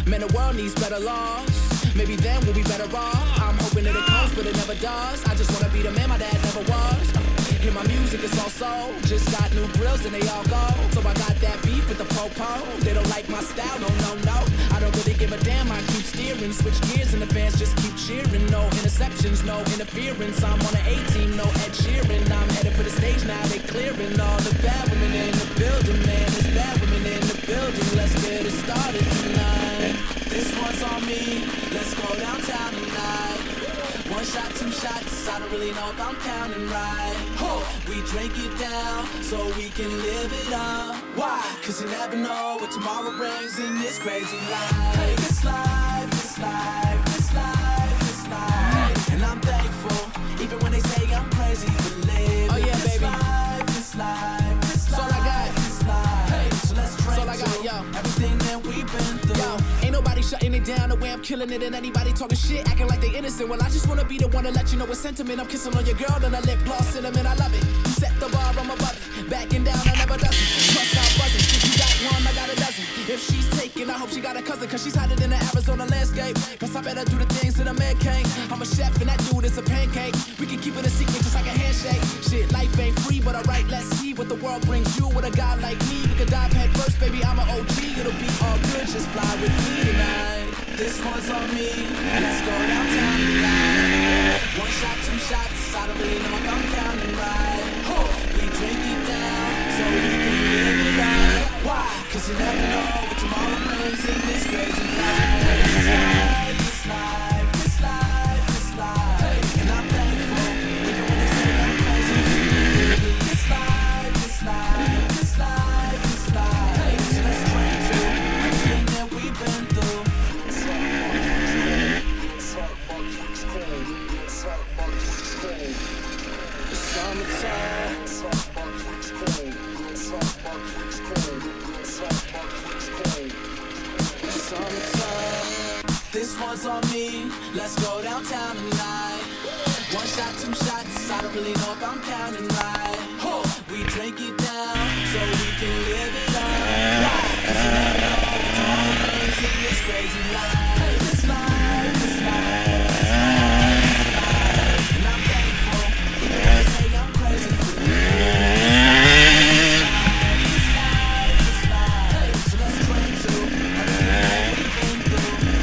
Man, the world needs better laws. Maybe then we'll be better off. I'm hoping that it comes, but it never does. I just wanna be the man my dad never was. Hear my music, it's all soul. Just got new grills and they all go. So I got that beef with the po-po. They don't like my style, no, no, no. I don't really give a damn, I keep steering. Switch gears and the fans just keep cheering. No interceptions, no interference. I'm on an A-team, no Ed Sheeran. I'm headed for the stage now, they clearing all the bad women in the building, man. There's bad women in the building. Let's get it started tonight. This one's on me, let's go downtown tonight. One shot, two shots, I don't really know if I'm counting right. We drink it down so we can live it up. Why? Cause you never know what tomorrow brings in this crazy life. Hey, this life, this life, this life, this life. And I'm thankful, even when they say I'm crazy for living. Oh yeah, this baby. Life, this life, this life. All I got. This life. Hey, so let's drink all I got, yo. Everything that we've been through. Yo, ain't nobody shutting it down the way I'm killing it, and anybody talking shit, acting like they innocent. Well, I just wanna be the one to let you know it's sentiment. I'm kissing on your girl and a lip gloss cinnamon. I love it. You set the bar, I'm above it. Backing down, I never does it. Plus I'm buzzing. If you got one, I got a dozen. If she's taken, I hope she got a cousin, cause she's hiding in the Arizona landscape. Guess I better do the things that a man can't. I'm a chef and that dude is a pancake. We can keep it a secret just like a handshake. Shit, life ain't free, but alright, let's see what the world brings you. With a guy like me, we could dive head first, baby, I'm an OG. It'll be all good, just fly with me tonight. This one's on me, let's go downtown tonight. One shot, two shots, I don't really know if I'm counting right. We drink it down, so we can live it up. Why? Cause you never know what tomorrow brings in this crazy life. This life, this life, this life, this life. And I'm thankful, even when they say I'm crazy. This life, this life, this life, this life. So let's drink to everything that we've been through. Summertime. Summertime. This one's on me, let's go downtown tonight. One shot, two shots, I don't really know if I'm counting right. We drink it down so we can live it up. Cause you never know what tomorrow brings in this crazy life. This life, this life, this life, this life. And I'm thankful, even when they say I'm crazy for living. This life, this life, so let's drink to everything that we've been through.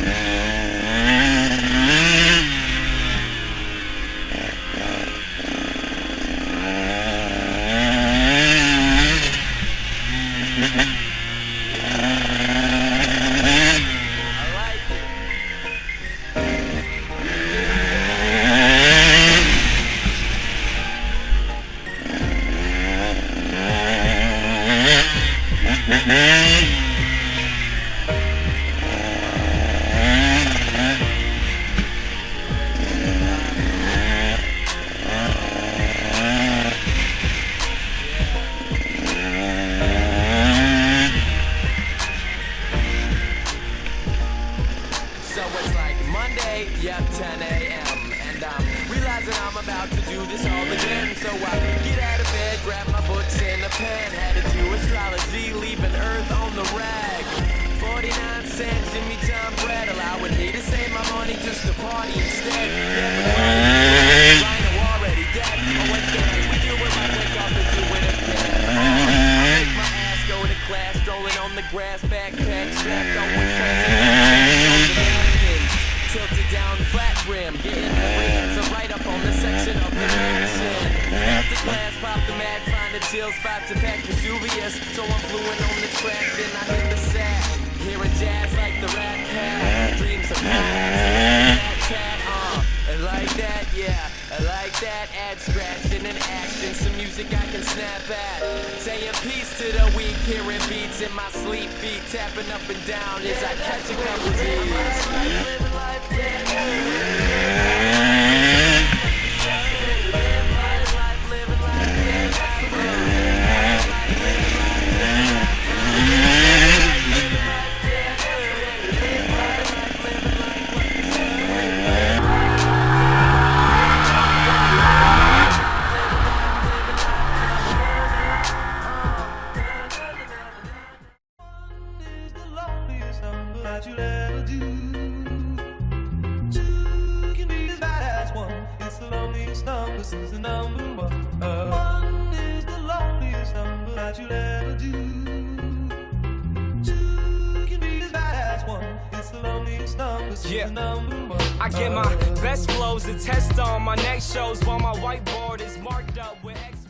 So it's like Monday, yep, 10 a.m. And I'm realizing I'm about to do this all again. So I get out of bed, grab my books and a pen. Headed to astrology, leaving Earth on the rag. 49 cents, Jimmy John bread, allowing me to save my money just to party instead. Rhino already dead. On Wednesday night we do it like wake up and do it again. I make my ass go to class, strolling on the grass, backpack strapped on with tilted down flat rim, getting the reams. I'm right up on the section of the action. After class, pop the mag, find a chill spot to pack Vesuvius. So I'm fluent on the track, then I hit the sack. Hearing jazz like the Rat Pack. Dreams of that cat, and like that, yeah. I like that, add scratching and action. Some music I can snap at. Saying peace to the weak, hearing beats in my sleep. Feet tapping up and down as I catch a couple Z's. Congratulations. this is the number one. One is the loneliest number that you'll ever do. Two can be as bad as one. It's the loneliest number, this is the number one. I get my best flows to test on my next shows while my whiteboard is marked up with X.